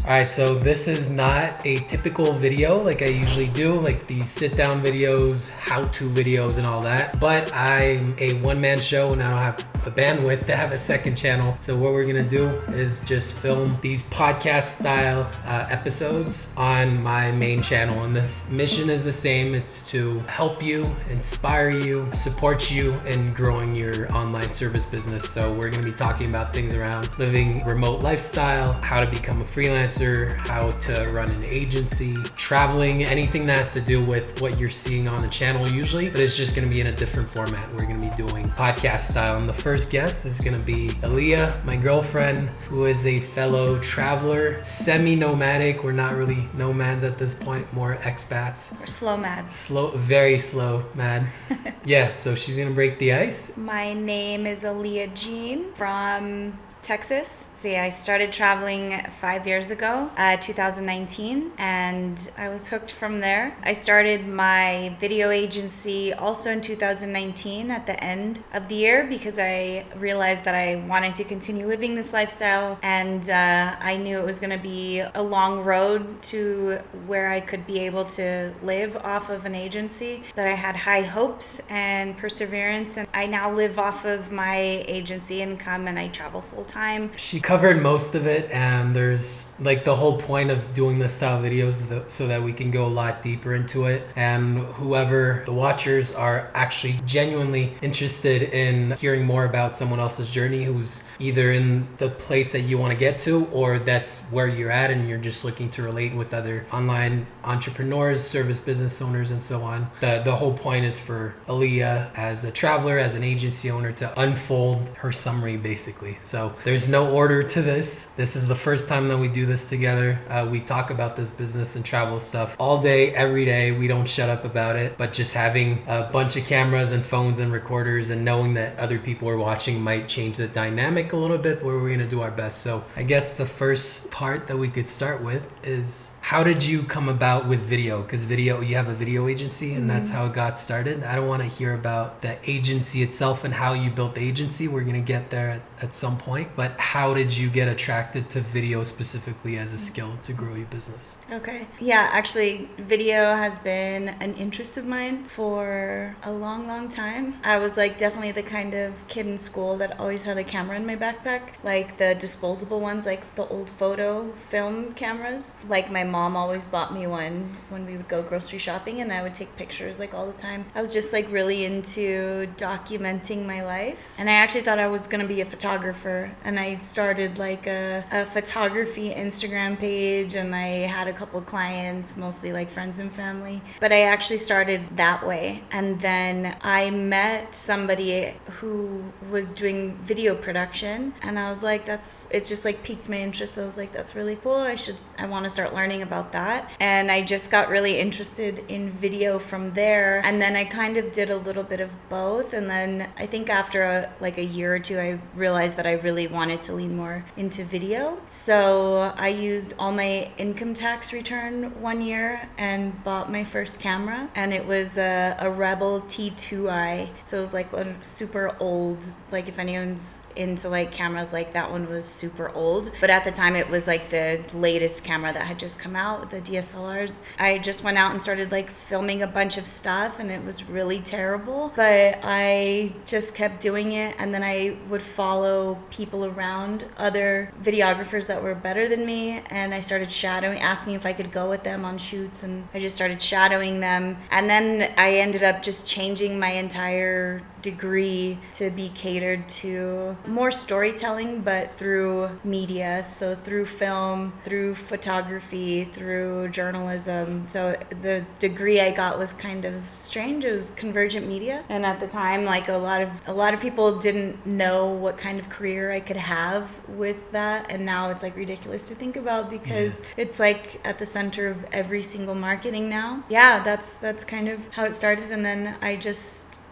All right, so this is not a typical video like I usually do, like these sit-down videos, how-to videos and all that. But I'm a one-man show and I don't have the bandwidth to have a second channel. So what we're gonna do is just film these podcast-style episodes on my main channel. And this mission is the same. It's to help you, inspire you, support you in growing your online service business. So we're gonna be talking about things around living remote lifestyle, how to become a freelancer, how to run an agency, traveling, anything that has to do with what you're seeing on the channel usually, but it's just gonna be in a different format. We're gonna be doing podcast style. And the first guest is gonna be Aleah, my girlfriend, who is a fellow traveler, semi-nomadic. We're not really nomads at this point, more expats. We're slow mads. Very slow mad. Yeah, so she's gonna break the ice. My name is Aleah Jean from Texas. See, I started traveling 5 years ago, 2019, and I was hooked from there. I started my video agency also in 2019 at the end of the year because I realized that I wanted to continue living this lifestyle, and I knew it was going to be a long road to where I could be able to live off of an agency. But I had high hopes and perseverance, and I now live off of my agency income and I travel full time. She covered most of it, and there's like the whole point of doing this style videos so that we can go a lot deeper into it, and whoever the watchers are actually genuinely interested in hearing more about someone else's journey who's either in the place that you want to get to or that's where you're at and you're just looking to relate with other online entrepreneurs, service business owners, and so on. The whole point is for Aleah as a traveler, as an agency owner, to unfold her summary basically. So there's no order to this. This is the first time that we do this together. We talk about this business and travel stuff all day, every day. We don't shut up about it, but just having a bunch of cameras and phones and recorders and knowing that other people are watching might change the dynamic a little bit, but we're going to do our best. So I guess the first part that we could start with is, how did you come about with video? Because you have a video agency and that's how it got started. I don't want to hear about the agency itself and how you built the agency. We're going to get there at some point. But how did you get attracted to video specifically as a skill to grow your business? Okay. Yeah, actually, video has been an interest of mine for a long, long time. I was like definitely the kind of kid in school that always had a camera in my backpack, like the disposable ones, like the old photo film cameras. Like my mom always bought me one when we would go grocery shopping, and I would take pictures like all the time. I was just like really into documenting my life, and I actually thought I was gonna be a photographer, and I started like a photography Instagram page, and I had a couple clients, mostly like friends and family, but I actually started that way. And then I met somebody who was doing video production, and I was like, it just like piqued my interest. I was like, that's really cool. I want to start learning about that. And I just got really interested in video from there. And then I kind of did a little bit of both. And then I think after a year or two, I realized that I really wanted to lean more into video. So I used all my income tax return one year and bought my first camera. And it was a Rebel T2i. So it was like a super old, like if anyone's into like cameras, like that one was super old. But at the time it was like the latest camera that had just come out, the DSLRs. I just went out and started like filming a bunch of stuff, and it was really terrible, but I just kept doing it. And then I would follow people around, other videographers that were better than me, and I started shadowing, asking if I could go with them on shoots, and I just started shadowing them. And then I ended up just changing my entire degree to be catered to more storytelling, but through media. So through film, through photography, through journalism. So the degree I got was kind of strange. It was convergent media. And at the time, like a lot of people didn't know what kind of career I could have with that. And now it's like ridiculous to think about because it's like at the center of every single marketing now. Yeah, that's kind of how it started. And then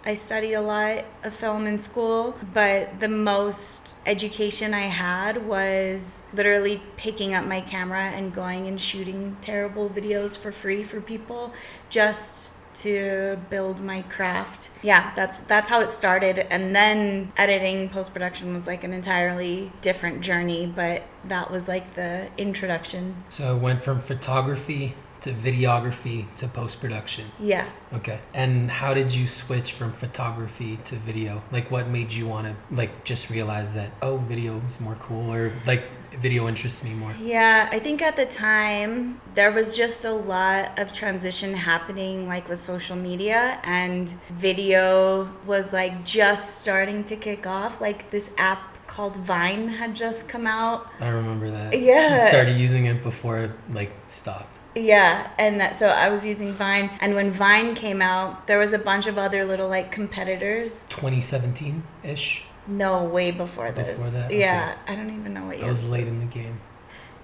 I studied a lot of film in school, but the most education I had was literally picking up my camera and going and shooting terrible videos for free for people just to build my craft. Yeah, that's how it started. And then editing, post-production was like an entirely different journey, but that was like the introduction. So it went from photography to videography to post-production. Yeah. Okay. And how did you switch from photography to video? Like, what made you want to, like, just realize that, oh, video is more cool, or, like, video interests me more? Yeah, I think at the time, there was just a lot of transition happening, like, with social media, and video was, like, just starting to kick off. Like, this app called Vine had just come out. I remember that. Yeah. I started using it before it, like, stopped. Yeah, and so I was using Vine, and when Vine came out, there was a bunch of other little like competitors. 2017-ish? No, way before this. Before that? Yeah, Okay. I don't even know what year. I was late in the game.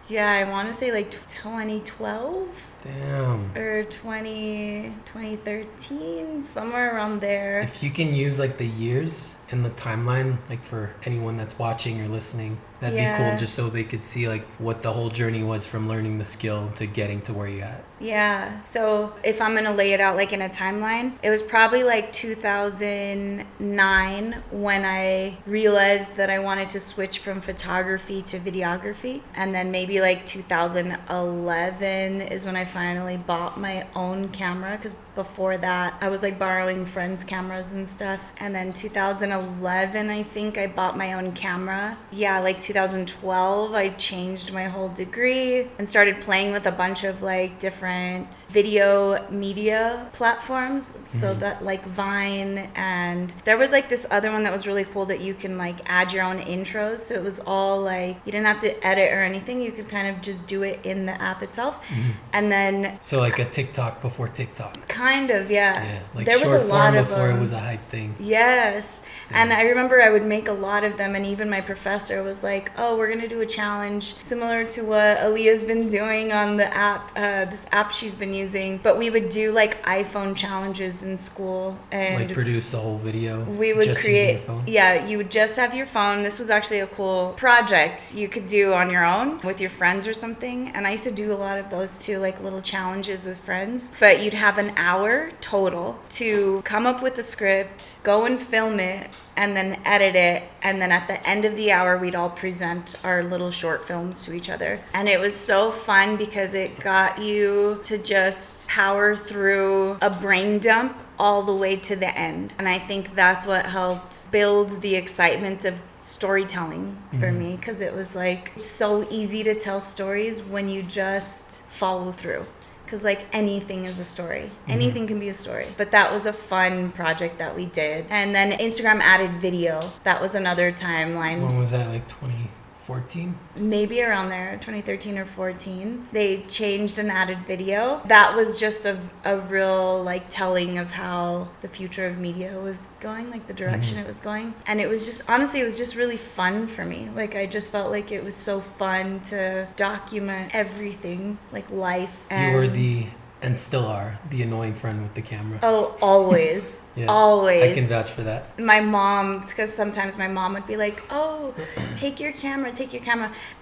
Yeah, I want to say like 2012 Damn. or 2013, somewhere around there. If you can use like the years in the timeline, like for anyone that's watching or listening, that'd be cool, just so they could see like what the whole journey was from learning the skill to getting to where you're at. Yeah, so if I'm gonna lay it out like in a timeline, it was probably like 2009 when I realized that I wanted to switch from photography to videography, and then maybe like 2011 is when I finally bought my own camera, because before that I was like borrowing friends' cameras and stuff. And then 2011 I think I bought my own camera. Yeah, like 2012 I changed my whole degree and started playing with a bunch of like different video media platforms. So that like Vine, and there was like this other one that was really cool that you can like add your own intros. So it was all like, you didn't have to edit or anything, you could kind of just do it in the app itself. And then so like a TikTok before TikTok. Kind of, yeah. Yeah, like there was short a lot form of before it was a hype thing. Yes. And I remember I would make a lot of them, and even my professor was like, oh, we're going to do a challenge similar to what Aleah's been doing on the app, this app she's been using. But we would do like iPhone challenges in school, and like produce the whole video. We would just create, using your phone? Yeah, you would just have your phone. This was actually a cool project you could do on your own with your friends or something. And I used to do a lot of those too, like little challenges with friends. But you'd have an hour total to come up with a script, go and film it, and then edit it. And then at the end of the hour, we'd all present our little short films to each other. And it was so fun because it got you to just power through a brain dump all the way to the end. And I think that's what helped build the excitement of storytelling for me, because it was like, it's so easy to tell stories when you just follow through. Because like anything is a story. Anything can be a story. But that was a fun project that we did. And then Instagram added video. That was another timeline. When was that, like 2014? Maybe around there, 2013 or 14. They changed and added video. That was just a real like telling of how the future of media was going, like the direction it was going. And it was just, honestly, it was just really fun for me. Like I just felt like it was so fun to document everything, like life. And You were and still are, the annoying friend with the camera. Oh, always. Yeah, Always. I can vouch for that. My mom, because sometimes my mom would be like, oh, take your camera.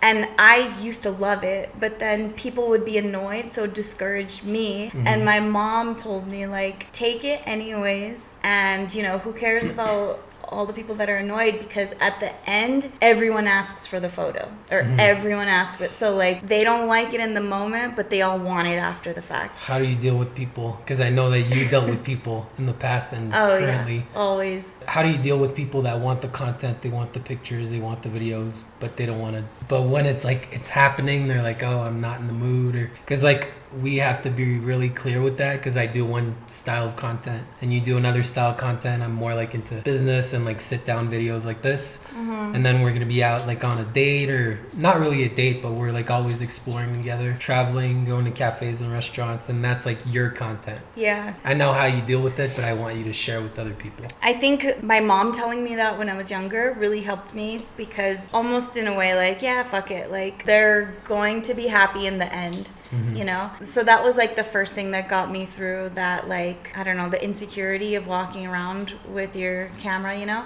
And I used to love it, but then people would be annoyed, so it discouraged me. And my mom told me, like, take it anyways. And, you know, who cares about all the people that are annoyed, because at the end everyone asks for the photo, or everyone asks for it. So like they don't like it in the moment, but they all want it after the fact. How do you deal with people? Because I know that you dealt with people in the past and currently. Yeah, always. How do you deal with people that want the content, they want the pictures, they want the videos, but they don't want to, but when it's like it's happening, they're like, oh, I'm not in the mood, or because like we have to be really clear with that, because I do one style of content and you do another style of content. I'm more like into business and like sit down videos like this. And then we're gonna be out like on a date, or not really a date, but we're like always exploring together, traveling, going to cafes and restaurants, and that's like your content. Yeah. I know how you deal with it, but I want you to share with other people. I think my mom telling me that when I was younger really helped me, because almost in a way, like, yeah, fuck it, like they're going to be happy in the end. You know, so that was like the first thing that got me through that, like, I don't know, the insecurity of walking around with your camera, you know.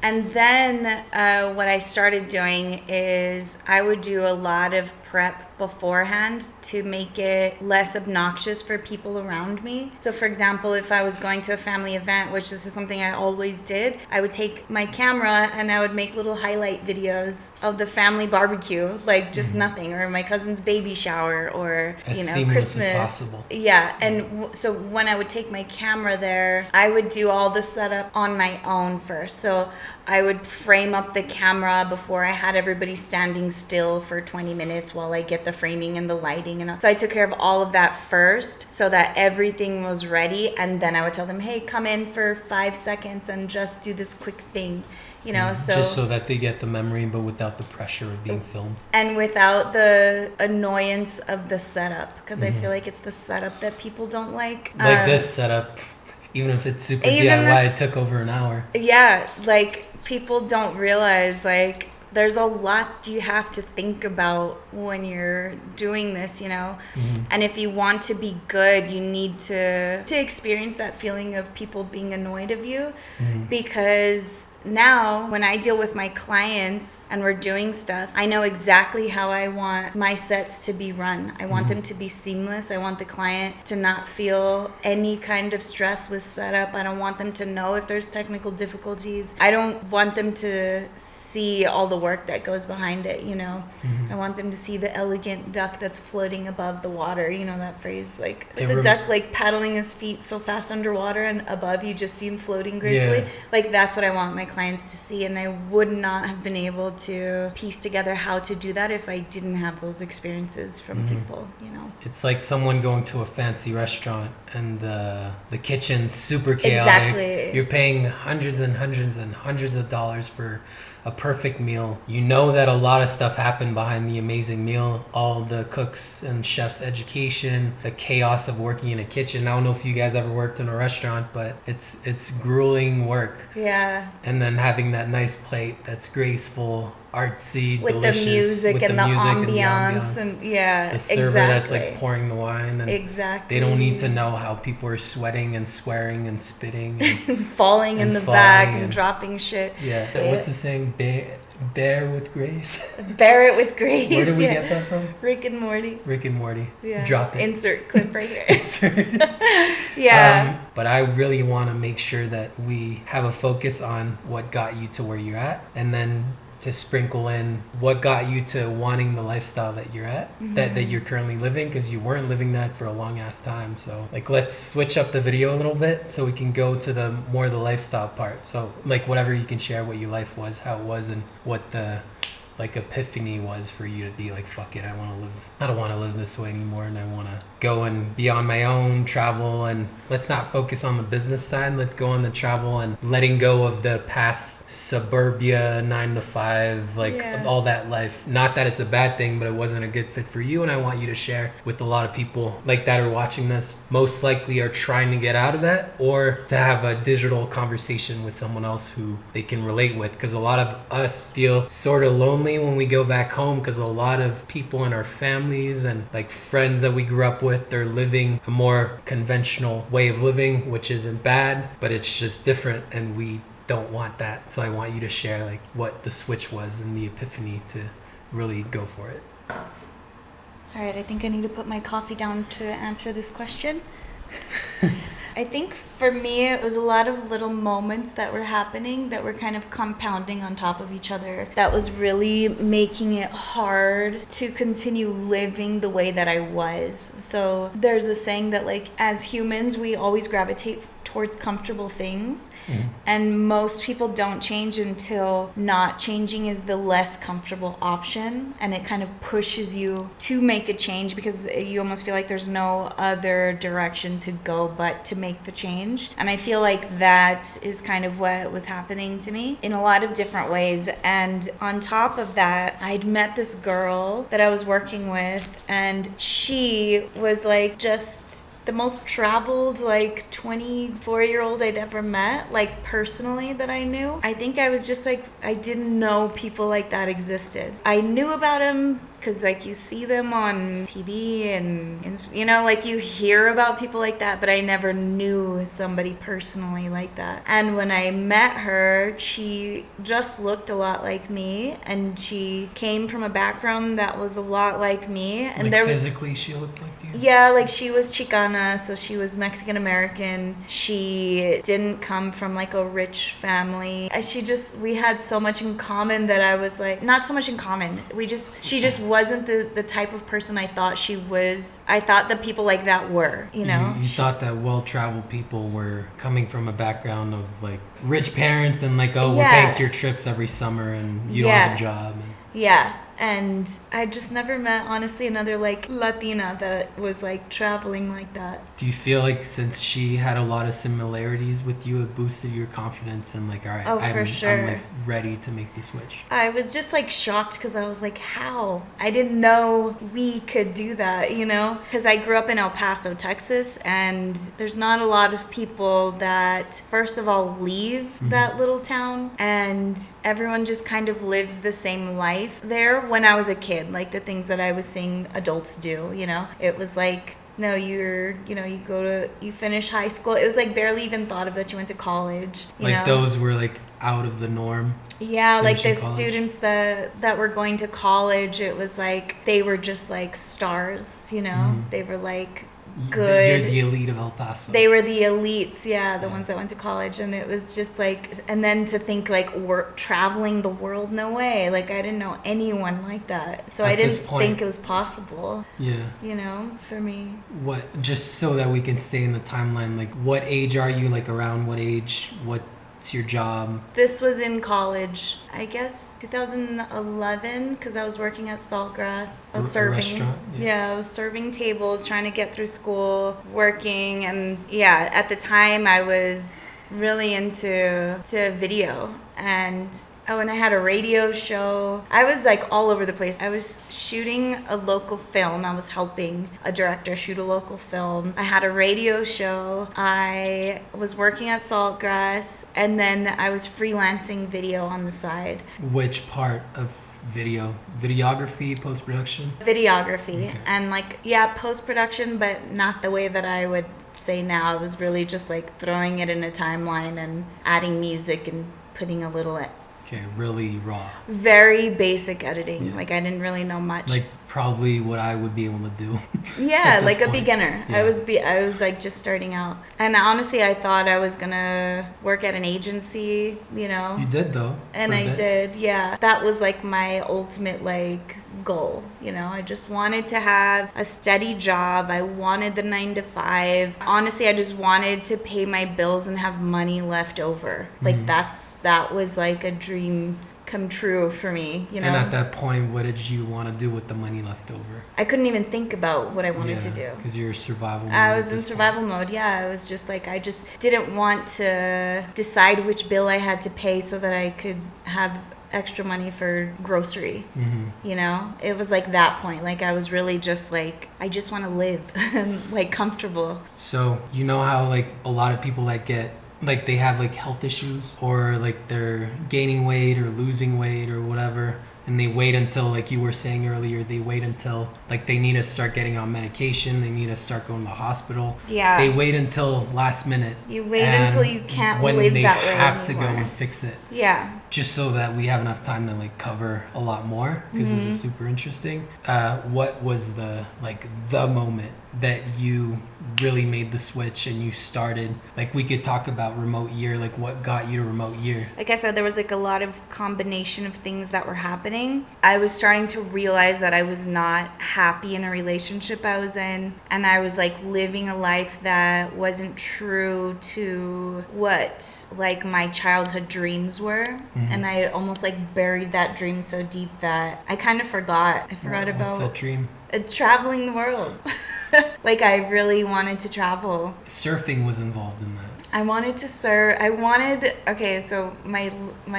And then what I started doing is I would do a lot of prep beforehand to make it less obnoxious for people around me. So for example, if I was going to a family event, which this is something I always did, I would take my camera and I would make little highlight videos of the family barbecue, like just nothing, or my cousin's baby shower, or as you know, seamless Christmas. as possible. Yeah, and so when I would take my camera there, I would do all the setup on my own first. So I would frame up the camera before I had everybody standing still for 20 minutes while I get the framing and the lighting. And so I took care of all of that first so that everything was ready. And then I would tell them, hey, come in for 5 seconds and just do this quick thing. You know, so just so that they get the memory, but without the pressure of being filmed, and without the annoyance of the setup, because I feel like it's the setup that people don't like. This setup, even if it's super DIY, it took over an hour. Yeah, like people don't realize like there's a lot you have to think about when you're doing this, you know. And if you want to be good, you need to experience that feeling of people being annoyed of you, because now when I deal with my clients and we're doing stuff, I know exactly how I want my sets to be run. I want them to be seamless. I want the client to not feel any kind of stress with setup. I don't want them to know if there's technical difficulties. I don't want them to see all the work that goes behind it, you know. I want them to see the elegant duck that's floating above the water, you know that phrase, like the duck like paddling his feet so fast underwater and above you just see him floating gracefully. Like that's what I want my clients to see, and I would not have been able to piece together how to do that if I didn't have those experiences from people, you know. It's like someone going to a fancy restaurant and the kitchen's super chaotic. Exactly. You're paying hundreds and hundreds and hundreds of dollars for a perfect meal. You know that a lot of stuff happened behind the amazing meal, all the cooks and chefs' education, the chaos of working in a kitchen. I don't know if you guys ever worked in a restaurant, but it's grueling work. Yeah. And then having that nice plate that's graceful, artsy, with delicious, the music with and the ambiance, and yeah, the server that's like pouring the wine, and exactly. they don't need to know how people are sweating and swearing and spitting and falling in the back and dropping shit. Yeah. What's the saying? Bear with grace. Bear it with grace. Where did we get that from? Rick and Morty. Rick and Morty. Yeah. Drop it. Insert clip right here. Yeah. But I really want to make sure that we have a focus on what got you to where you're at, and then to sprinkle in what got you to wanting the lifestyle that you're at, that you're currently living, because you weren't living that for a long ass time. So like, let's switch up the video a little bit so we can go to the more the lifestyle part. So like, whatever you can share what your life was, how it was, and what the like epiphany was for you to be like, fuck it, I don't want to live this way anymore, and I want to go and be on my own, travel, and let's not focus on the business side. Let's go on the travel and letting go of the past suburbia 9 to 5, like all that life. Not that it's a bad thing, but it wasn't a good fit for you, and I want you to share with a lot of people like that are watching this, most likely are trying to get out of that, or to have a digital conversation with someone else who they can relate with, because a lot of us feel sort of lonely when we go back home, because a lot of people in our families and like friends that we grew up with, they're living a more conventional way of living, which isn't bad, but it's just different, and we don't want that. So I want you to share like what the switch was and the epiphany to really go for it. All right, I think I need to put my coffee down to answer this question. I think for me, it was a lot of little moments that were happening that were kind of compounding on top of each other. That was really making it hard to continue living the way that I was. So there's a saying that like, as humans, we always gravitate towards comfortable things, and most people don't change until not changing is the less comfortable option, and it kind of pushes you to make a change because you almost feel like there's no other direction to go but to make the change. And I feel like that is kind of what was happening to me in a lot of different ways. And on top of that, I'd met this girl that I was working with, and she was like just the most traveled like 24-year-old I'd ever met, like personally, that I knew. I think I was just like, I didn't know people like that existed. I knew about him because like you see them on TV and you know, like you hear about people like that, but I never knew somebody personally like that. And when I met her, she just looked a lot like me, and she came from a background that was a lot like me. And like there physically, she looked like you. yeah, like she was Chicana, so she was Mexican American. She didn't come from like a rich family. We had so much in common that I was like, not so much in common. She just wasn't the type of person I thought she was. I thought that people like that were, you know? You thought that well-traveled people were coming from a background of like rich parents and like, oh, we'll pay for your trips every summer and you don't have a job. Yeah. And I just never met, honestly, another like Latina that was like traveling like that. Do you feel like since she had a lot of similarities with you, it boosted your confidence and like, all right, I'm like ready to make the switch? I was just like shocked because I was like, how? I didn't know we could do that, you know? Because I grew up in El Paso, Texas, and there's not a lot of people that, first of all, leave that little town, and everyone just kind of lives the same life there. When I was a kid, like the things that I was seeing adults do, you know, it was like, no, you finish high school. It was like barely even thought of that you went to college. You know? Those were like out of the norm. Yeah, like the students that were going to college, it was like they were just like stars, you know, they were like good. You're the elite of El Paso. They were the elites, the ones that went to college, and it was just like, and then to think like we're traveling the world, no way. Like I didn't know anyone like that, so I didn't think it was possible. Yeah, you know, for me. What? Just so that we can stay in the timeline. Like, what age are you? Like around what age? What's your job? This was in college, I guess 2011, because I was working at Saltgrass. I was serving. Restaurant? Yeah, I was serving tables, trying to get through school, working, and at the time I was really into video. And I had a radio show. I was like all over the place. I was shooting a local film. I was helping a director shoot a local film. I had a radio show. I was working at Saltgrass, and then I was freelancing video on the side. Which part of video? Videography, post-production? Videography. Okay. And post-production, but not the way that I would say now. It was really just like throwing it in a timeline and adding music and putting a little... Okay, really raw. Very basic editing. Yeah. Like I didn't really know much. Like probably what I would be able to do. Yeah, like a beginner. Yeah. I was like just starting out. And honestly, I thought I was gonna work at an agency, you know. You did though. And I did, yeah. That was like my ultimate like goal, you know. I just wanted to have a steady job. I wanted the 9 to 5. Honestly, I just wanted to pay my bills and have money left over. Like that was like a dream come true for me, you know. And at that point, what did you want to do with the money left over? I couldn't even think about what I wanted to do. Because you're survival mode. I was in survival mode, yeah. I was just like, I just didn't want to decide which bill I had to pay so that I could have extra money for grocery. You know, it was like that point. Like I was really just like, I just want to live and like comfortable. So you know how like a lot of people that get like they have like health issues or like they're gaining weight or losing weight or whatever, and they wait until, like you were saying earlier, they wait until like they need to start getting on medication, they need to start going to the hospital. Yeah. They wait until last minute. You wait until you can't live that way when they have to go and fix it. Yeah. Just so that we have enough time to like cover a lot more, because this is super interesting. What was the moment that you really made the switch and you started, like we could talk about remote year, like what got you to remote year? Like I said, there was like a lot of combination of things that were happening. I was starting to realize that I was not happy in a relationship I was in, and I was like living a life that wasn't true to what like my childhood dreams were. And I almost like buried that dream so deep that I kind of forgot. I forgot about that dream. Traveling the world. Like I really wanted to travel. Surfing was involved in that. I wanted to serve. Okay, so my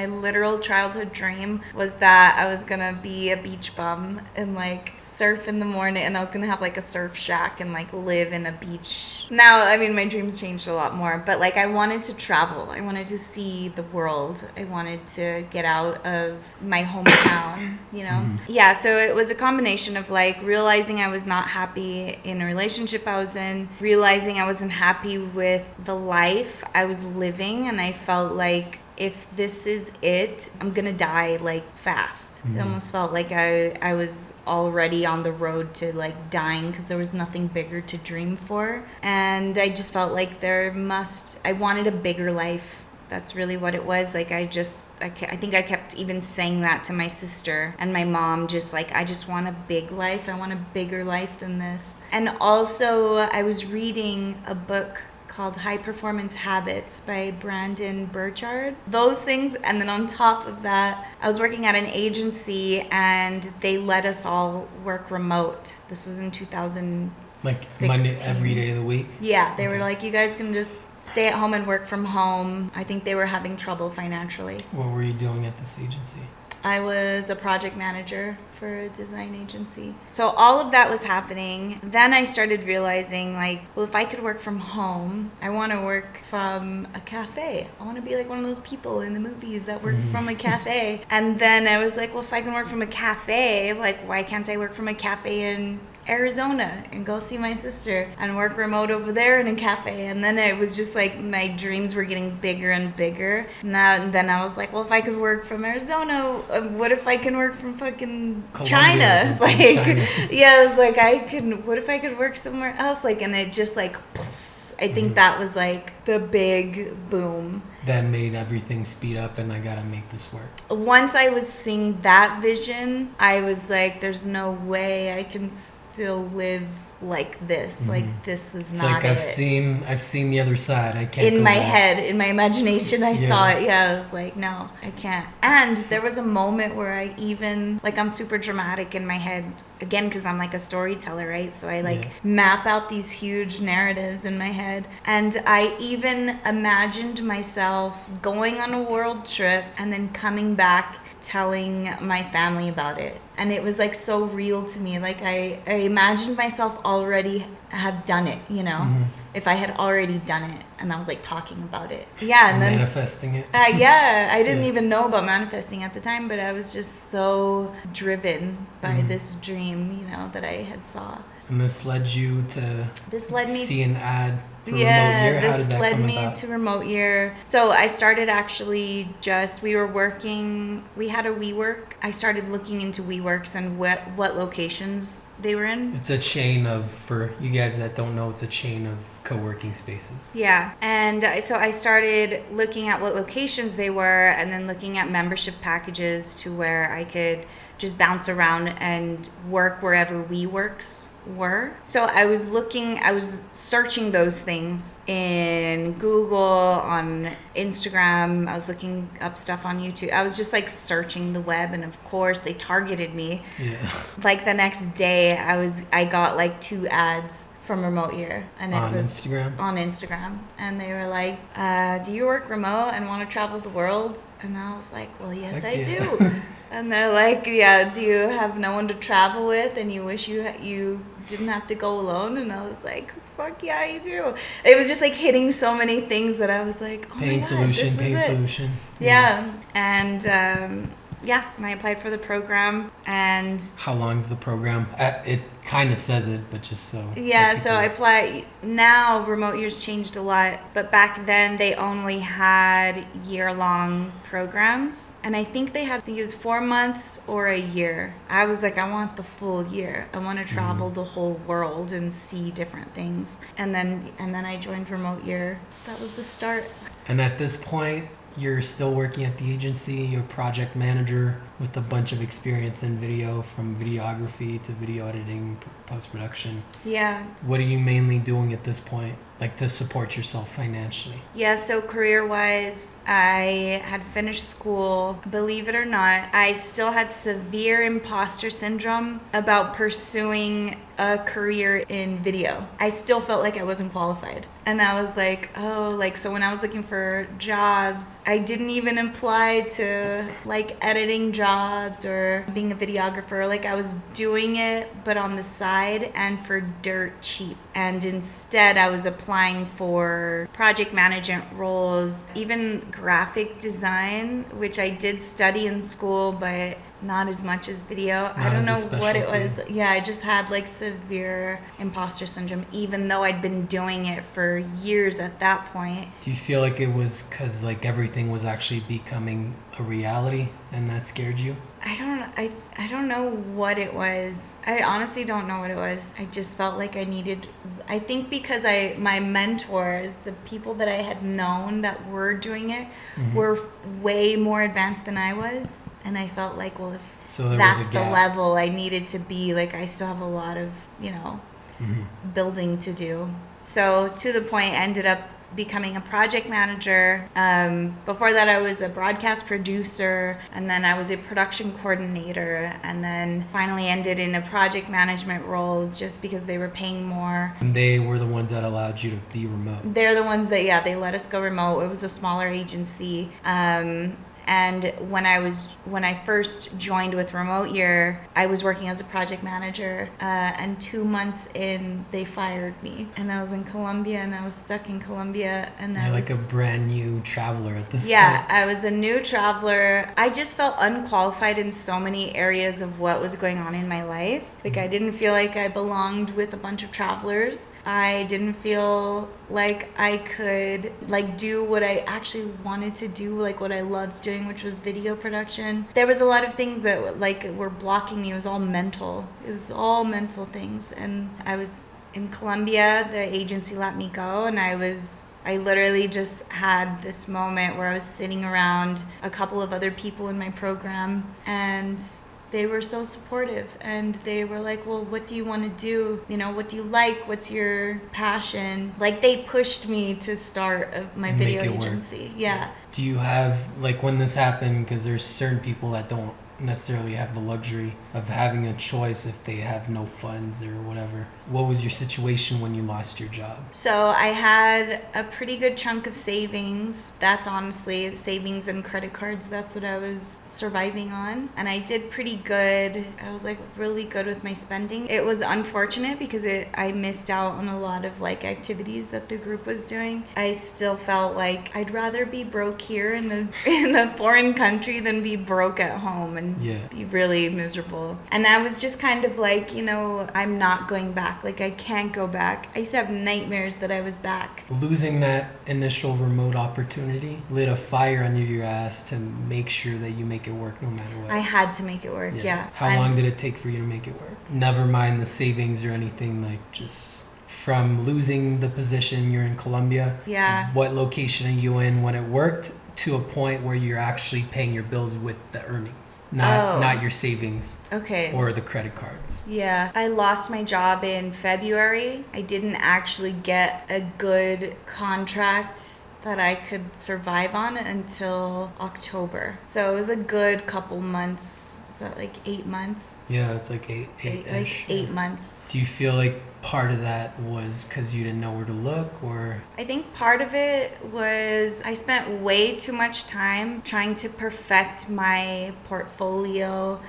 literal childhood dream was that I was gonna be a beach bum and like surf in the morning, and I was gonna have like a surf shack and like live in a beach. Now, I mean, my dreams changed a lot more, but like I wanted to travel. I wanted to see the world. I wanted to get out of my hometown, you know? Yeah, so it was a combination of like realizing I was not happy in a relationship I was in, realizing I wasn't happy with the life I was living, and I felt like if this is it, I'm gonna die like fast. It almost felt like I was already on the road to like dying because there was nothing bigger to dream for. And I just felt like I wanted a bigger life. That's really what it was. Like I think I kept even saying that to my sister and my mom, just like, I just want a big life. I want a bigger life than this. And also I was reading a book called High Performance Habits by Brandon Burchard. Those things, and then on top of that, I was working at an agency and they let us all work remote. This was in 2016. Like Monday, every day of the week? Yeah, they were like, you guys can just stay at home and work from home. I think they were having trouble financially. What were you doing at this agency? I was a project manager for a design agency. So all of that was happening. Then I started realizing, like, well, if I could work from home, I want to work from a cafe. I want to be like one of those people in the movies that work from a cafe. And then I was like, well, if I can work from a cafe, like, why can't I work from a cafe in Arizona and go see my sister and work remote over there in a cafe? And then it was just like my dreams were getting bigger and bigger. Then I was like, well, if I could work from Arizona, what if I can work from fucking China? Like, China. Yeah, I was like, what if I could work somewhere else? Like, and it just like, poof, I think that was like the big boom. That made everything speed up, and I gotta make this work. Once I was seeing that vision, I was like, there's no way I can still live like this. Like, this is not like it. I've seen the other side. I can't. In my head, in my imagination, I saw it. Yeah, I was like, no, I can't. And there was a moment where I even, like, I'm super dramatic in my head. Again, because I'm like a storyteller, right? So I like map out these huge narratives in my head. And I even imagined myself going on a world trip and then coming back telling my family about it. And it was like so real to me. Like I imagined myself already have done it, you know? If I had already done it and I was like talking about it. Yeah. And then manifesting it. Yeah. I didn't even know about manifesting at the time, but I was just so driven by this dream, you know, that I had saw. And this led you to see an ad for Remote Year? How did that led come me about? to Remote Year. So I started actually we had a WeWork. I started looking into WeWorks and what locations they were in. It's a chain of, for you guys that don't know, it's a chain of co-working spaces. Yeah. And so I started looking at what locations they were and then looking at membership packages to where I could just bounce around and work wherever WeWorks were. So I was searching those things in Google, on Instagram. I was looking up stuff on YouTube. I was just like searching the web, and of course they targeted me. Yeah. Like the next day I got like 2 ads from Remote Year, and it was Instagram? On Instagram, and they were like, do you work remote and want to travel the world? And I was like, well, yes, I do. And they're like, yeah, do you have no one to travel with and you wish you didn't have to go alone? And I was like, fuck yeah, I do. It was just like hitting so many things that I was like, oh pain my God, solution, this is solution. Yeah. And and I applied for the program. And how long's the program? It kind of says it, but just so. Yeah, so I applied. Now Remote Year's changed a lot, but back then they only had year-long programs, and I think they had to use 4 months or a year. I was like, I want the full year. I want to travel the whole world and see different things. And then I joined Remote Year. That was the start. And at this point, you're still working at the agency. You're a project manager with a bunch of experience in video, from videography to video editing, post-production. Yeah. What are you mainly doing at this point? like to support yourself financially? Yeah, so career-wise, I had finished school. Believe it or not, I still had severe imposter syndrome about pursuing a career in video. I still felt like I wasn't qualified. And I was like, oh, like, so when I was looking for jobs, I didn't even apply to like editing jobs or being a videographer. Like, I was doing it, but on the side and for dirt cheap. And instead, I was applying for project management roles, even graphic design, which I did study in school, but not as much as video. I don't know what it was. Yeah, I just had like severe imposter syndrome, even though I'd been doing it for years at that point. Do you feel like it was because like everything was actually becoming a reality and that scared you? I don't know what it was. I honestly don't know what it was. I just felt like I think because my mentors, the people that I had known that were doing it, were way more advanced than I was. And I felt like, well, if that's the level I needed to be, like, I still have a lot of, building to do. So to the point, I ended up becoming a project manager. Before that, I was a broadcast producer, and then I was a production coordinator, and then finally ended in a project management role just because they were paying more. And they were the ones that allowed you to be remote. They're the ones that, they let us go remote. It was a smaller agency. And when I first joined with Remote Year, I was working as a project manager, and 2 months in, they fired me. And I was in Colombia, and I was stuck in Colombia, and You're like a brand new traveler at this point. Yeah, I was a new traveler. I just felt unqualified in so many areas of what was going on in my life. Like, I didn't feel like I belonged with a bunch of travelers. I didn't feel like I could like do what I actually wanted to do, like what I loved doing, which was video production. There was a lot of things that like were blocking me. It was all mental. It was all mental things. And I was in Colombia, the agency let me go, and I literally just had this moment where I was sitting around a couple of other people in my program, and they were so supportive, and they were like, well, what do you want to do? What do you like? What's your passion? Like, they pushed me to start my video agency. Yeah. Do you have, like, when this happened, because there's certain people that don't necessarily have the luxury of having a choice if they have no funds or whatever. What was your situation when you lost your job? So I had a pretty good chunk of savings. That's honestly savings and credit cards. That's what I was surviving on. And I did pretty good. I was like really good with my spending. It was unfortunate because I missed out on a lot of like activities that the group was doing. I still felt like I'd rather be broke here in a foreign country than be broke at home and be really miserable. And I was just kind of like, I'm not going back. Like, I can't go back. I used to have nightmares that I was back. Losing that initial remote opportunity lit a fire under your ass to make sure that you make it work no matter what. I had to make it work, yeah. How long did it take for you to make it work? Never mind the savings or anything, like just from losing the position you're in Colombia. Yeah. What location are you in when it worked to a point where you're actually paying your bills with the earnings, not your savings or the credit cards? Yeah. I lost my job in February. I didn't actually get a good contract that I could survive on until October. So it was a good couple months. Is that like 8 months? Yeah, it's like eight-ish. Like 8 months. Do you feel like part of that was because you didn't know where to look, or? I think part of it was I spent way too much time trying to perfect my portfolio,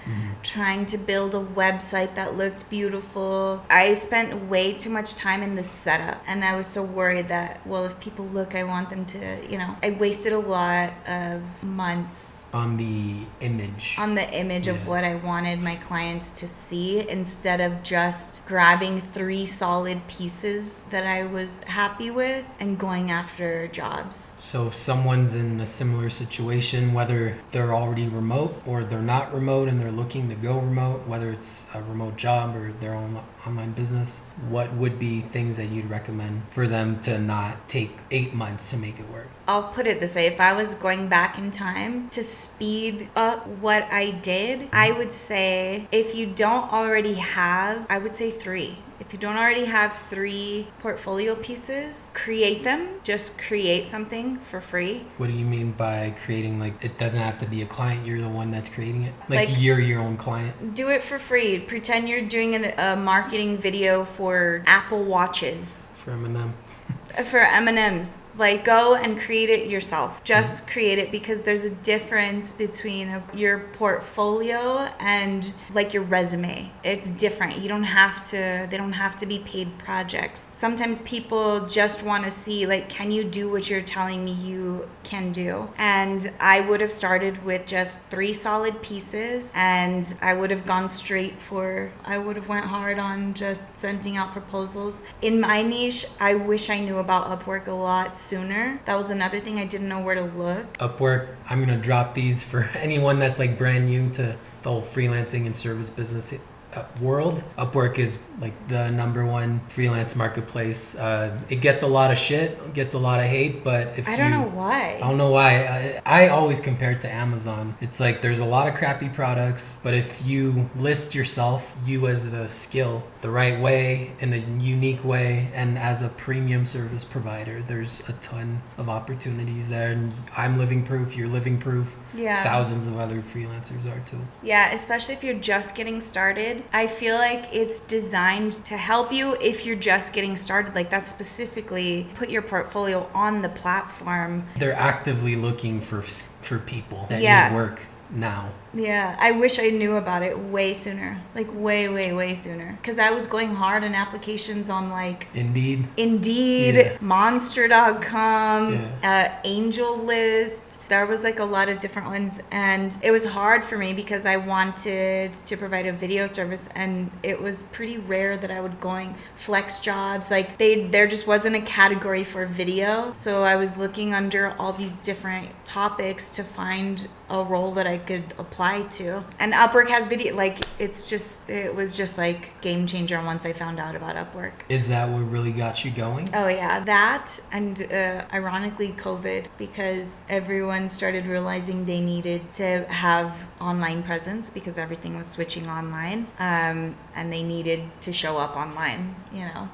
trying to build a website that looked beautiful. I spent way too much time in the setup, and I was so worried that, well, if people look, I want them to, I wasted a lot of months on the image of what I wanted my clients to see, instead of just grabbing 3 solid pieces that I was happy with and going after jobs. So if someone's in a similar situation, whether they're already remote or they're not remote and they're looking to go remote, whether it's a remote job or their own online business, what would be things that you'd recommend for them to not take 8 months to make it work? I'll put it this way. If I was going back in time to speed up what I did, I would say if you don't already have, I would say 3. if you don't already have 3 portfolio pieces, create them. Just create something for free. What do you mean by creating? Like, it doesn't have to be a client. You're the one that's creating it. Like Like- you're your own client. Do it for free. Pretend you're doing a marketing video for Apple Watches. For M&M. For M&Ms, like go and create it yourself. Just create it, because there's a difference between your portfolio and like your resume. It's different. They don't have to be paid projects. Sometimes people just want to see, like, can you do what you're telling me you can do? And I would have started with just 3 solid pieces, and I would have gone straight I would have went hard on just sending out proposals. In my niche, I wish I knew about Upwork a lot sooner. That was another thing. I didn't know where to look. Upwork, I'm going to drop these for anyone that's like brand new to the whole freelancing and service business world. Upwork is like the #1 freelance marketplace. It gets a lot of shit, it gets a lot of hate, but I don't know why. I don't know why. I always compare it to Amazon. It's like there's a lot of crappy products, but if you list yourself, you as the skill, the right way, in a unique way, and as a premium service provider, there's a ton of opportunities there. And I'm living proof, you're living proof. Yeah. Thousands of other freelancers are too. Yeah, especially if you're just getting started. I feel like it's designed to help you if you're just getting started. Like, that's specifically put your portfolio on the platform. They're actively looking for people that Yeah. need work now. Yeah, I wish I knew about it way sooner. Like, way sooner. Because I was going hard on applications on, like, Indeed. Indeed, Yeah. Monster.com, Angel List. There was like a lot of different ones, and it was hard for me because I wanted to provide a video service, and it was pretty rare that I would going flex jobs. Like, there just wasn't a category for video, so I was looking under all these different topics to find a role that I could apply to. And Upwork has video. Like, it was just like game changer once I found out about Upwork. Is that what really got you going? Oh yeah, that, and ironically COVID, because everyone started realizing they needed to have online presence because everything was switching online, and they needed to show up online, Yeah.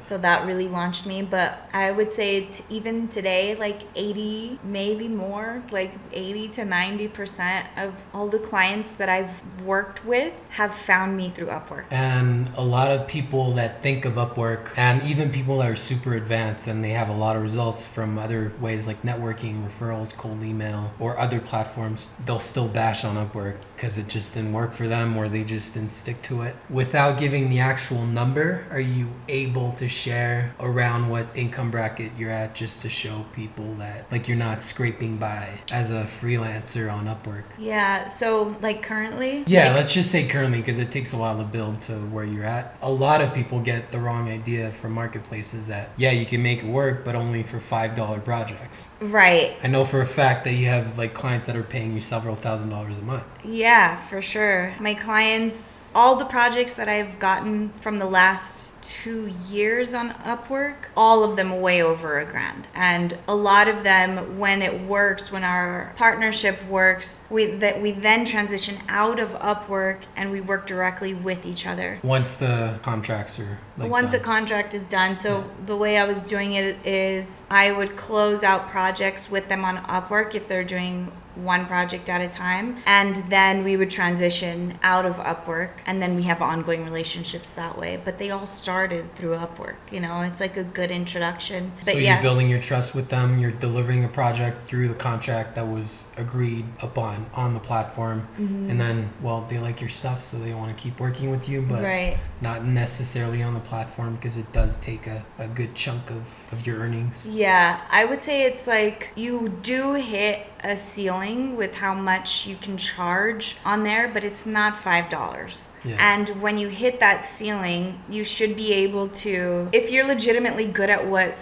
So that really launched me. But I would say even today, like 80, maybe more, like 80 to 90% of all the clients that I've worked with have found me through Upwork. And a lot of people that think of Upwork, and even people that are super advanced and they have a lot of results from other ways like networking, referrals, cold email, or other platforms, they'll still bash on Upwork because it just didn't work for them, or they just didn't stick to it. Without giving the actual number, are you able to share around what income bracket you're at, just to show people that like you're not scraping by as a freelancer on Upwork? Yeah, so like currently? Yeah, like, let's just say currently, because it takes a while to build to where you're at. A lot of people get the wrong idea from marketplaces that, yeah, you can make it work, but only for $5 projects. Right. I know for a fact that you have like clients that are paying you several $1,000s a month. Yeah, for sure. My clients, all the projects that I've gotten from the last 2 years on Upwork, all of them way over $1,000. And a lot of them, when it works, when our partnership works, we then transition out of Upwork and we work directly with each other. Once the contracts are like Once done. a contract is done. So the way I was doing it is I would close out projects with them on Upwork if they're doing one project at a time, and then we would transition out of Upwork, and then we have ongoing relationships that way. But they all started through Upwork. It's like a good introduction. But So you're building your trust with them, you're delivering a project through the contract that was agreed upon on the platform, and then, well, they like your stuff, so they want to keep working with you, but right. not necessarily on the platform, because it does take a good chunk of your earnings. Yeah, I would say it's like you do hit a ceiling with how much you can charge on there, but it's not $5. Yeah. And when you hit that ceiling, you should be able to, if you're legitimately good at what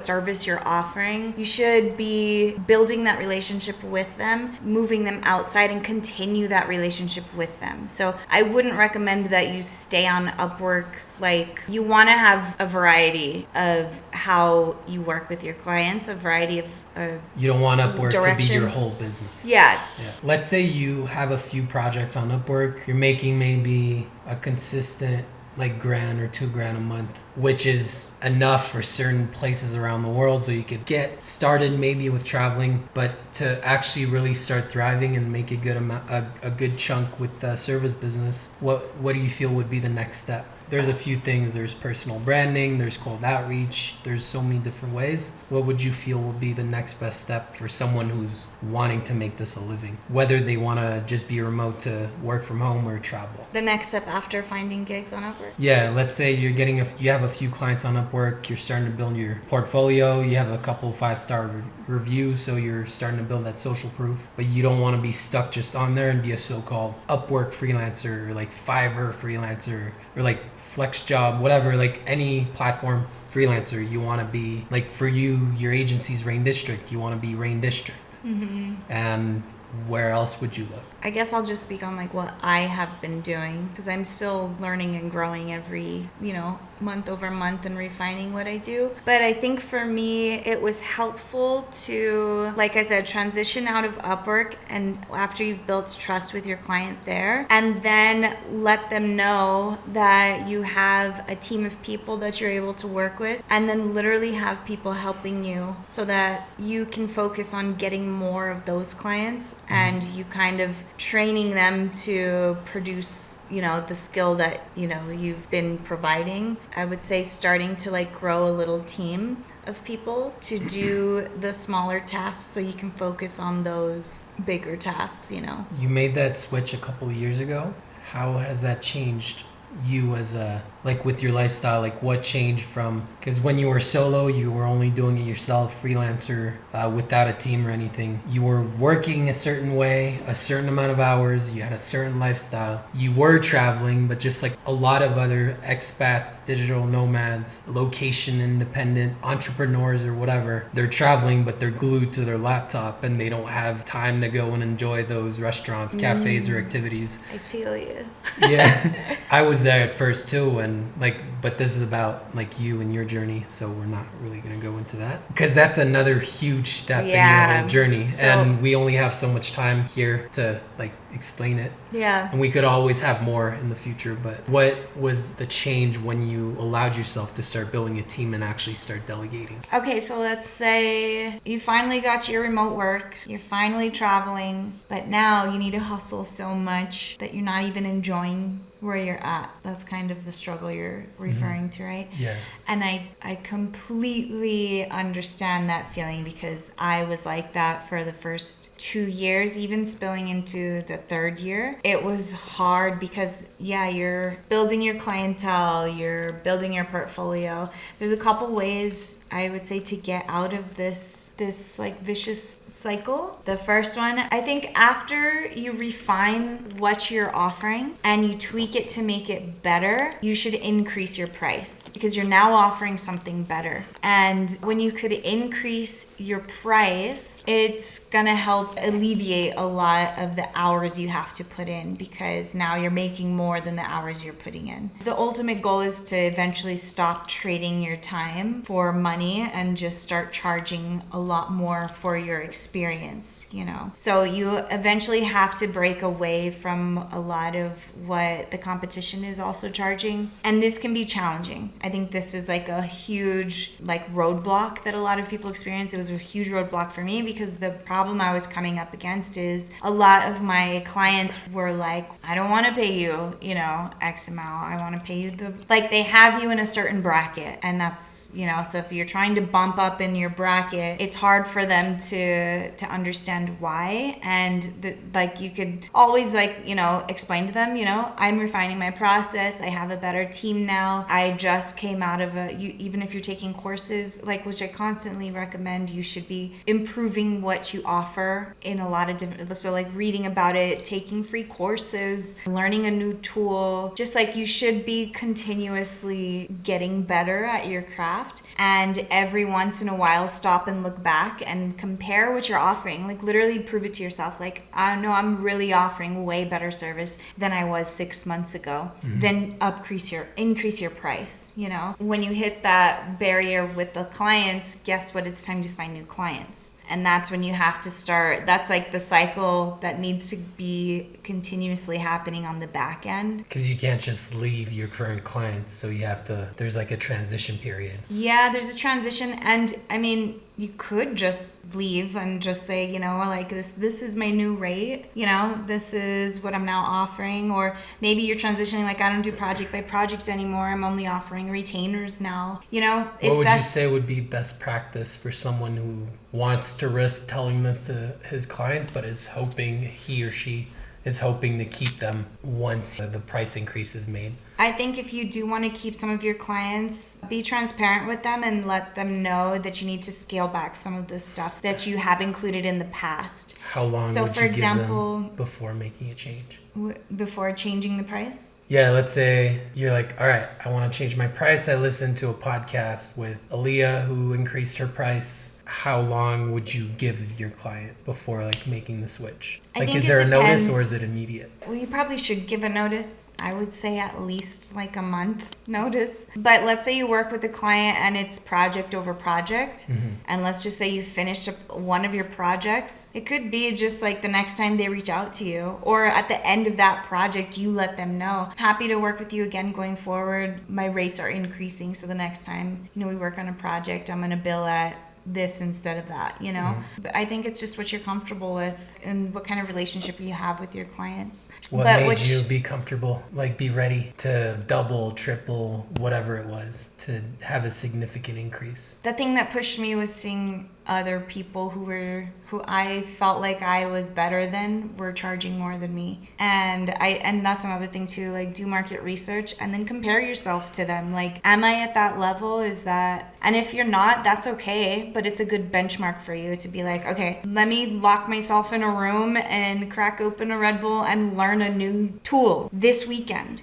service you're offering, you should be building that relationship with them, moving them outside, and continue that relationship with them. So I wouldn't recommend that you stay on Upwork. Like, you want to have a variety of how you work with your clients, a variety of You don't want Upwork to be your directions. whole business. Yeah. Let's say you have a few projects on Upwork. You're making maybe a consistent like grand or $2,000 a month, which is enough for certain places around the world, so you could get started maybe with traveling, but to actually really start thriving and make a good amount, a good chunk with the service business, what do you feel would be the next step? There's a few things. There's personal branding, there's cold outreach, there's so many different ways. What would you feel will be the next best step for someone who's wanting to make this a living, whether they want to just be remote to work from home or travel? The next step after finding gigs on Upwork? Yeah, let's say you have a few clients on Upwork, you're starting to build your portfolio, you have a couple 5-star reviews, so you're starting to build that social proof, but you don't want to be stuck just on there and be a so-called Upwork freelancer or like Fiverr freelancer or like Flex Job, whatever, like any platform freelancer. You want to be like, for you, your agency's Rain District, you want to be Rain District. And where else would you look? I guess I'll just speak on like what I have been doing, because I'm still learning and growing every, month over month and refining what I do. But I think for me, it was helpful to, like I said, transition out of Upwork, and after you've built trust with your client there, and then let them know that you have a team of people that you're able to work with, and then literally have people helping you so that you can focus on getting more of those clients, and you kind of training them to produce, the skill that, you've been providing. I would say starting to like grow a little team of people to do the smaller tasks so you can focus on those bigger tasks. You made that switch a couple of years ago. How has that changed you as with your lifestyle? Like, what changed from, because when you were solo, you were only doing it yourself, freelancer, without a team or anything. You were working a certain way, a certain amount of hours, you had a certain lifestyle. You were traveling, but just like a lot of other expats, digital nomads, location independent entrepreneurs or whatever, they're traveling, but they're glued to their laptop and they don't have time to go and enjoy those restaurants, cafes, or activities. I feel you. Yeah. I was there at first too, and but this is about like you and your journey, so we're not really going to go into that, because that's another huge step in your whole journey, and we only have so much time here to explain it. Yeah. And we could always have more in the future, but what was the change when you allowed yourself to start building a team and actually start delegating? Okay, so let's say you finally got your remote work, you're finally traveling, but now you need to hustle so much that you're not even enjoying where you're at. That's kind of the struggle you're referring to, right? Yeah. And I completely understand that feeling, because I was like that for the first 2 years, even spilling into the third year. It was hard because, you're building your clientele, you're building your portfolio. There's a couple ways I would say to get out of this vicious cycle. The first one, I think after you refine what you're offering and you tweak it to make it better, you should increase your price, because you're now offering something better. And when you could increase your price, it's gonna help alleviate a lot of the hours you have to put in, because now you're making more than the hours you're putting in. The ultimate goal is to eventually stop trading your time for money and just start charging a lot more for your experience, So you eventually have to break away from a lot of what the competition is also charging. And this can be challenging. I think this is a huge roadblock that a lot of people experience. It was a huge roadblock for me, because the problem I was coming up against is a lot of my clients were like, I don't want to pay you, X amount. I want to pay you they have you in a certain bracket. And that's, so if you're trying to bump up in your bracket, it's hard for them to understand why. And you could always explain to them, I'm refining my process. I have a better team now. I just came out of even if you're taking courses, which I constantly recommend, you should be improving what you offer in a lot of different, so reading about it, taking free courses, learning a new tool, just you should be continuously getting better at your craft. And every once in a while, stop and look back and compare what you're offering. Literally prove it to yourself. I know I'm really offering way better service than I was 6 months ago, then increase your price. When you hit that barrier with the clients, guess what? It's time to find new clients. And that's when you have to start. That's like the cycle that needs to be continuously happening on the back end. Because you can't just leave your current clients, so you have to, there's like a transition period. Yeah, there's a transition. And I mean, you could just leave and just say, like this is my new rate, this is what I'm now offering. Or maybe you're transitioning, like I don't do project by project anymore. I'm only offering retainers now. What would you say would be best practice for someone who wants to risk telling this to his clients, but he or she is hoping to keep them once the price increase is made? I think if you do want to keep some of your clients, be transparent with them and let them know that you need to scale back some of the stuff that you have included in the past. How long would you give them before making a change? Before changing the price? Yeah, let's say you're like, all right, I want to change my price. I listened to a podcast with Aleah who increased her price. How long would you give your client before making the switch? Is there a notice or is it immediate? Well, you probably should give a notice. I would say at least a month notice. But let's say you work with a client and it's project over project. And let's just say you finished up one of your projects. It could be just the next time they reach out to you, or at the end of that project, you let them know, happy to work with you again going forward. My rates are increasing. So the next time, we work on a project, I'm going to bill at this instead of that, But I think it's just what you're comfortable with and what kind of relationship you have with your clients. What made you be comfortable, be ready to double, triple, whatever it was, to have a significant increase? The thing that pushed me was seeing other people who I felt like I was better than were charging more than me. And that's another thing too, do market research and then compare yourself to them. Am I at that level? And if you're not, that's okay, but it's a good benchmark for you to be okay, let me lock myself in a room and crack open a Red Bull and learn a new tool this weekend,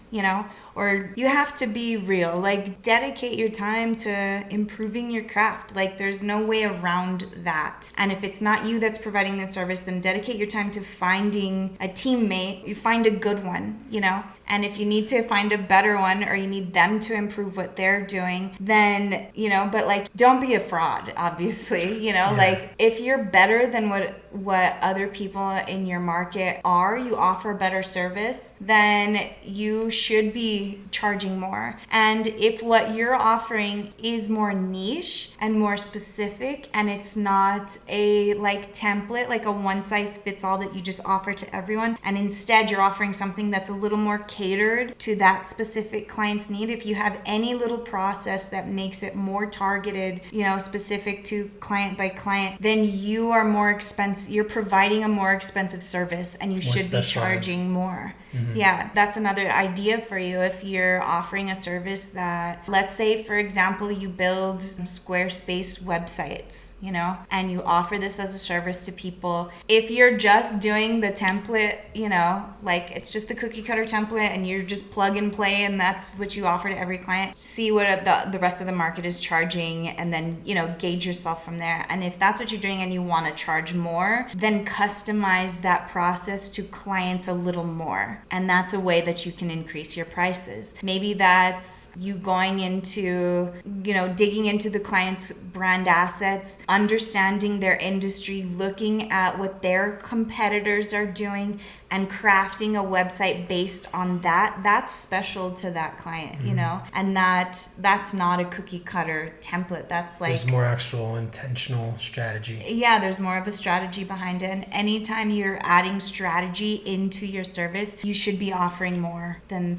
Or you have to be real, dedicate your time to improving your craft. There's no way around that. And if it's not you that's providing the service, then dedicate your time to finding a teammate. You find a good one, And if you need to find a better one or you need them to improve what they're doing, then, but don't be a fraud, obviously, Yeah. If you're better than what other people in your market are, you offer better service, then you should be charging more. And if what you're offering is more niche and more specific, and it's not a template, a one size fits all that you just offer to everyone, and instead you're offering something that's a little more catered to that specific client's need, if you have any little process that makes it more targeted, specific to client by client, then you are more expensive. You're providing a more expensive service and you should be charging more. Yeah, that's another idea for you. If you're offering a service that, let's say, for example, you build Squarespace websites, and you offer this as a service to people. If you're just doing the template, it's just the cookie cutter template and you're just plug and play and that's what you offer to every client, see what the rest of the market is charging and then, gauge yourself from there. And if that's what you're doing and you want to charge more, then customize that process to clients a little more. And that's a way that you can increase your prices. Maybe that's you going into, digging into the client's brand assets, understanding their industry, looking at what their competitors are doing, and crafting a website based on that. That's special to that client, and that's not a cookie cutter template. That's there's more actual intentional strategy. Yeah, there's more of a strategy behind it. And anytime you're adding strategy into your service, you should be offering more than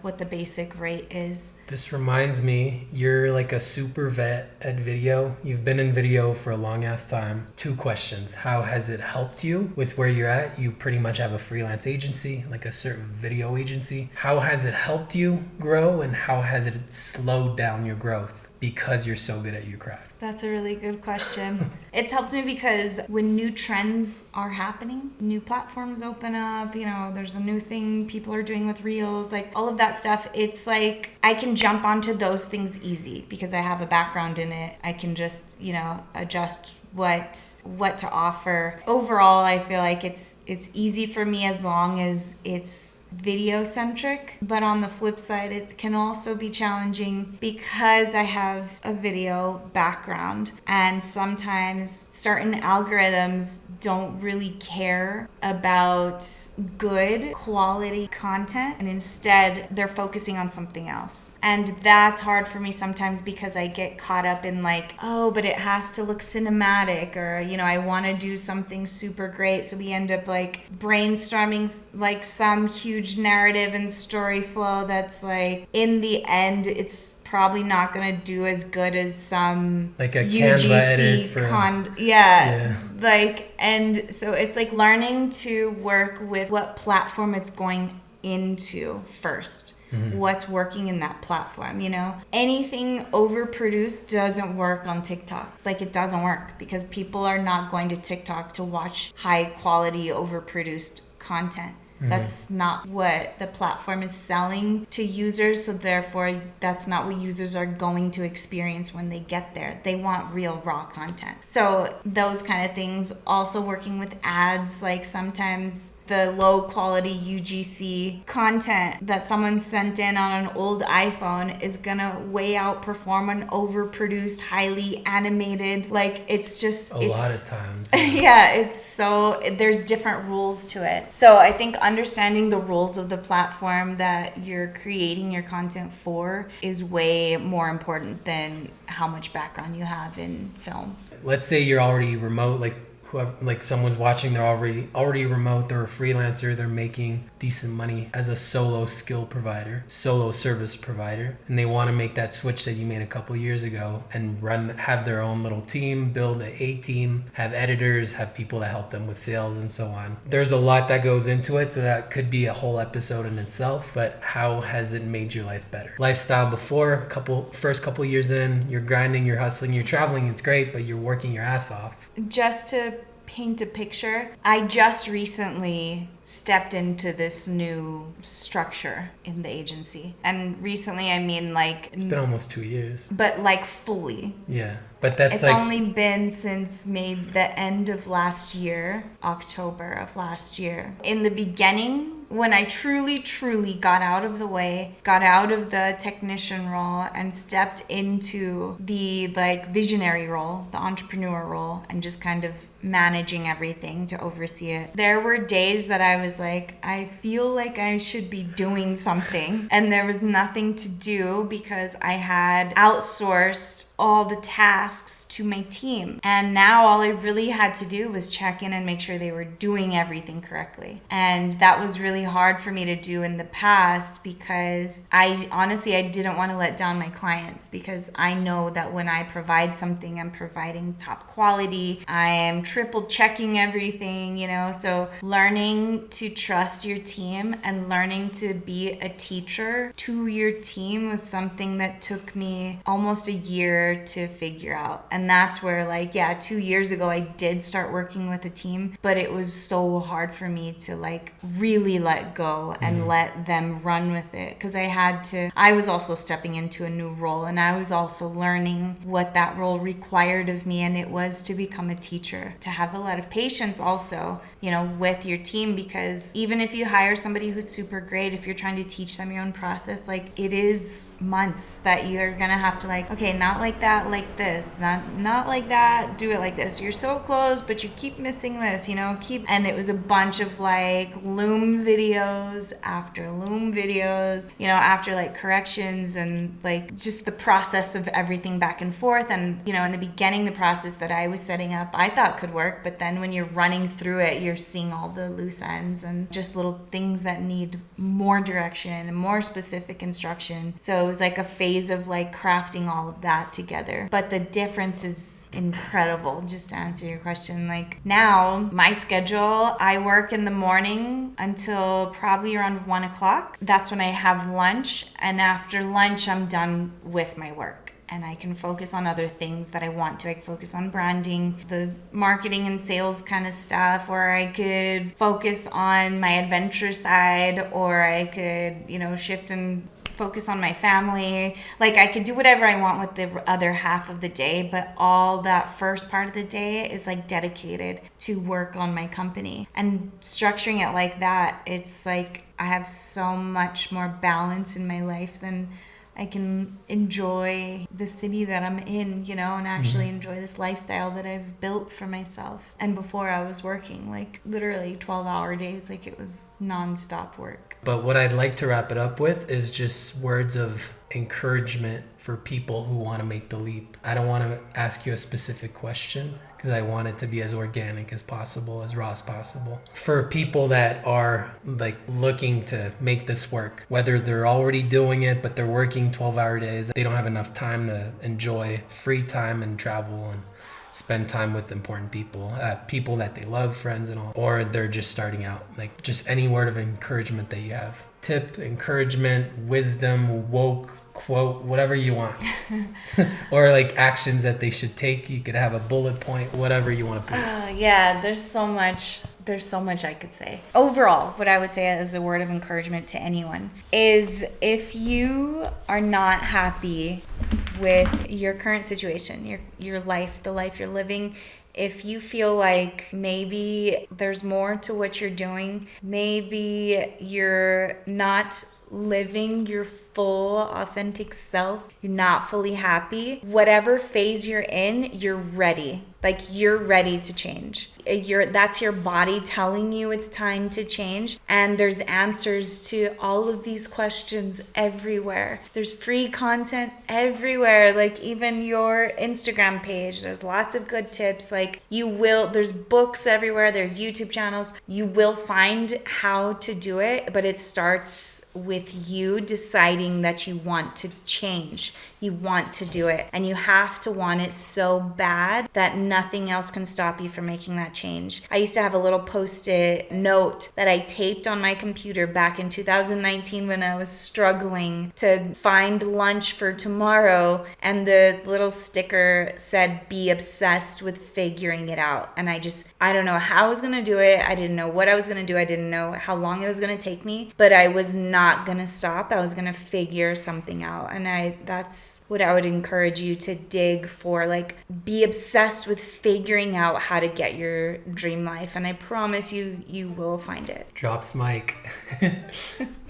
what the basic rate is. This reminds me, you're a super vet at video. You've been in video for a long ass time. 2 questions. How has it helped you with where you're at? You pretty much have a freelance agency, a certain video agency. How has it helped you grow and how has it slowed down your growth because you're so good at your craft? That's a really good question. It's helped me because when new trends are happening, new platforms open up, there's a new thing people are doing with Reels, all of that stuff. It's I can jump onto those things easy because I have a background in it. I can just, adjust what to offer. Overall, I feel like it's easy for me as long as it's video centric, but on the flip side, it can also be challenging because I have a video background, and sometimes certain algorithms don't really care about good quality content, and instead they're focusing on something else. And that's hard for me sometimes because I get caught up in like, oh, but it has to look cinematic, or I want to do something super great, so we end up like brainstorming like some huge narrative and story flow that's like, in the end, it's probably not going to do as good as some like a UGC Canva edit for like, and so it's like learning to work with what platform it's going into first. What's working in that platform, Anything overproduced doesn't work on TikTok. Like, it doesn't work because people are not going to TikTok to watch high quality overproduced content. That's not what the platform is selling to users, so therefore that's not what users are going to experience when they get there. They want real raw content. So those kind of things. Also working with ads, like sometimes the low quality UGC content that someone sent in on an old iPhone is gonna way outperform an overproduced, highly animated, like it's a lot of times. Yeah, it's so, there's different rules to it. So I think understanding the rules of the platform that you're creating your content for is way more important than how much background you have in film. Let's say you're already remote, like someone's watching, they're already remote, they're a freelancer, they're making decent money as a solo service provider, and they want to make that switch that you made a couple of years ago and have their own little team, build a team, have editors, have people that help them with sales and so on. There's a lot that goes into it, so that could be a whole episode in itself. But how has it made your life better? Lifestyle before, first couple years in, you're grinding, you're hustling, you're traveling, it's great, but you're working your ass off. Just to paint a picture, I just recently stepped into this new structure in the agency. And recently, I mean, like, it's been almost 2 years. But like fully. Yeah. But that's it's like, only been since maybe the end of last year, October of last year. In the beginning, when I truly got out of the way, got out of the technician role and stepped into the like visionary role, the entrepreneur role, and just kind of managing everything to oversee it. There were days that I was like, I feel like I should be doing something, and there was nothing to do because I had outsourced all the tasks to my team. And now all I really had to do was check in and make sure they were doing everything correctly. And that was really hard for me to do in the past because I didn't want to let down my clients, because I know that when I provide something, I'm providing top quality. I am triple checking everything, so learning to trust your team and learning to be a teacher to your team was something that took me almost a year to figure out. And that's where 2 years ago I did start working with a team, but it was so hard for me to really let go and let them run with it, because I was also stepping into a new role, and I was also learning what that role required of me, and it was to become a teacher, to have a lot of patience also, with your team, because even if you hire somebody who's super great, if you're trying to teach them your own process, it is months that you're gonna have to okay, not like that, like this, not like that, do it like this, you're so close but you keep missing this, and it was a bunch of loom videos after loom videos, after corrections, and just the process of everything back and forth. And in the beginning, the process that I was setting up I thought could work, but then when you're running through it, you're seeing all the loose ends and just little things that need more direction and more specific instruction. So it was a phase of crafting all of that together. But the difference is incredible. Just to answer your question, now my schedule, I work in the morning until probably around 1 o'clock. That's when I have lunch, and after lunch I'm done with my work, and I can focus on other things that I want to. I can focus on branding, the marketing and sales kind of stuff, or I could focus on my adventure side, or I could, shift and focus on my family. I could do whatever I want with the other half of the day, but all that first part of the day is dedicated to work on my company. And structuring it like that, it's I have so much more balance in my life than I can enjoy the city that I'm in, you know, and actually enjoy this lifestyle that I've built for myself. And before I was working like literally 12-hour days, like it was nonstop work. But what I'd like to wrap it up with is just words of encouragement for people who want to make the leap. I don't want to ask you a specific question because I want it to be as organic as possible, as raw as possible. For people that are like looking to make this work, whether they're already doing it, but they're working 12-hour days, they don't have enough time to enjoy free time and travel and spend time with important people, people that they love, friends and all, or they're just starting out. Like just any word of encouragement that you have. Tip, encouragement, wisdom, woke, quote, whatever you want. Or like actions that they should take. You could have a bullet point, whatever you want to put. Yeah, there's so much I could say. Overall, what I would say as a word of encouragement to anyone is if you are not happy with your current situation, your life, the life you're living, if you feel like maybe there's more to what you're doing, maybe you're not living your full authentic self, you're not fully happy, whatever phase you're in, you're ready. Like you're ready to change. That's your body telling you it's time to change. And there's answers to all of these questions everywhere. There's free content everywhere. Like even your Instagram page, there's lots of good tips. Like there's books everywhere. There's YouTube channels. You will find how to do it, but it starts with you deciding that you want to change. You want to do it, and you have to want it so bad that nothing else can stop you from making that change. I used to have a little post-it note that I taped on my computer back in 2019 when I was struggling to find lunch for tomorrow, and the little sticker said, "Be obsessed with figuring it out." And I don't know how I was gonna do it. I didn't know what I was gonna do. I didn't know how long it was gonna take me, but I was not gonna stop. I was gonna figure something out, and that's what I would encourage you to dig for. Like, be obsessed with figuring out how to get your dream life, and I promise you, you will find it. Drops mic.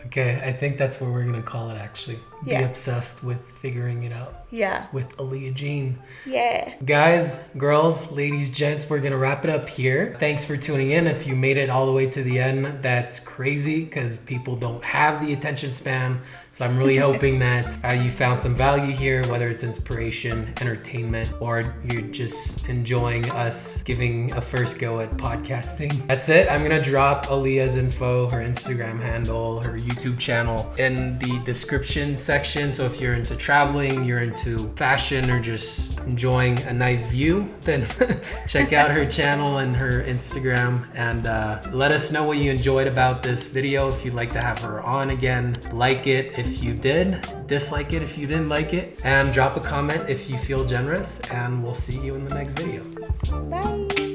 Okay, I think that's what we're gonna call it actually. Be obsessed with figuring it out. Yeah. With Aleah Jean. Yeah. Guys, girls, ladies, gents, we're gonna wrap it up here. Thanks for tuning in. If you made it all the way to the end, that's crazy because people don't have the attention span. So I'm really hoping that you found some value here, whether it's inspiration, entertainment, or you're just enjoying us giving a first go at podcasting. That's it. I'm gonna drop Aleah's info, her Instagram handle, her YouTube channel in the description section. So if you're into traveling, you're into fashion, or just enjoying a nice view, then check out her channel and her Instagram, and let us know what you enjoyed about this video. If you'd like to have her on again, like it if you did, dislike it if you didn't like it, and drop a comment if you feel generous, and we'll see you in the next video. Bye.